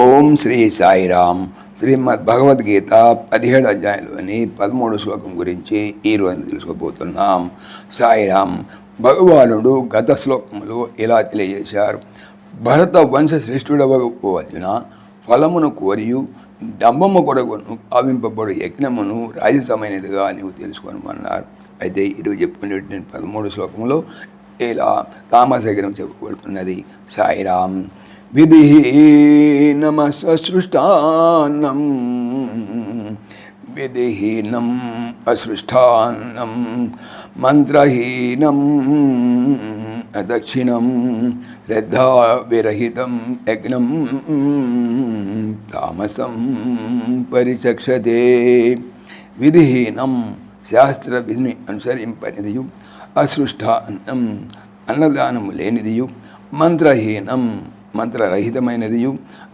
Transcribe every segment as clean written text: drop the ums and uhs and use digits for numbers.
ఓం శ్రీ సాయిరామ్. శ్రీమద్ భగవద్గీత 17 అధ్యాయంలోని 13 శ్లోకం గురించి ఈరోజు తెలుసుకోబోతున్నాం. సాయిరామ్. భగవానుడు గత శ్లోకములో ఇలా తెలియజేశారు. భరత వంశ శ్రేష్ఠుడవగు అర్జున, ఫలమును కోరియు డంబము కొరకును భావింపబడు యజ్ఞమును రాజసమైనదిగా నీవు తెలుసుకోనమన్నారు. అయితే ఈరోజు చెప్పుకునేటువంటి 13 శ్లోకంలో ఇలా తామసగిరం చెప్పబడుతున్నది. సాయిరామ్. విధిహీనం అసృష్టాన్నం విధిహీనం అసృష్టాన్నం మంత్రహీనం అదక్షిణం శ్రద్ధావిరహితం యజ్ఞం తామసం పరిచక్షతే. విధిహీనం శాస్త్ర విధిని అనుసరింపనిదియు, అసృష్టాన్నం అన్నదానము లేనిదియు, మంత్రహీనం మంత్రరహితమైనదియు,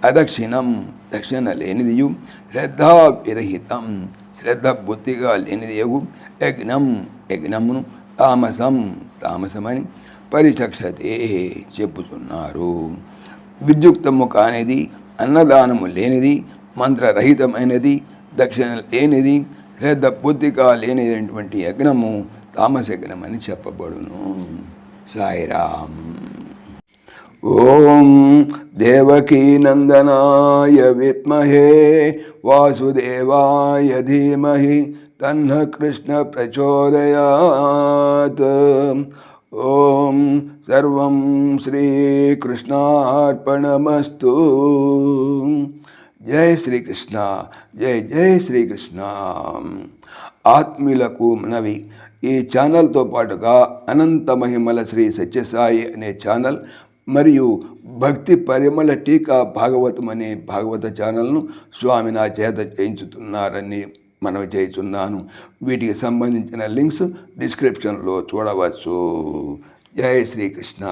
అదక్షిణం దక్షిణ లేనిదియు, శ్రద్ధావిరహితం శ్రద్ధ బుద్ధిగా లేనిదియగు యజ్ఞమును తామసమని పరిచక్షతే చెప్పుతున్నారు. విద్యుక్తము కానిది, అన్నదానము లేనిది, మంత్రరహితమైనది, దక్షిణ లేనిది, శ్రద్ధ బుద్ధిగా లేనిటువంటి యజ్ఞము తామసయజ్ఞమని చెప్పబడును. సాయిరామ్. ఓం దేవకీ నందనాయ విద్మహే వాసుదేవాయ ధీమహి తన్నః కృష్ణ ప్రచోదయాత్. ఓం సర్వం శ్రీకృష్ణార్పణమస్తు. జై శ్రీకృష్ణ. జై జై శ్రీకృష్ణ. ఆత్మీయులకు మనవి, ఈ ఛానల్తో పాటుగా అనంత మహిమల శ్రీ సత్యసాయి అనే ఛానల్ మరియు భక్తి పరిమళ టీకా భాగవతం అనే భాగవత ఛానల్ను స్వామి నా చేత చేయించుతున్నారని మనవి చేస్తున్నాను. వీటికి సంబంధించిన లింక్స్ డిస్క్రిప్షన్లో చూడవచ్చు. జై శ్రీకృష్ణ.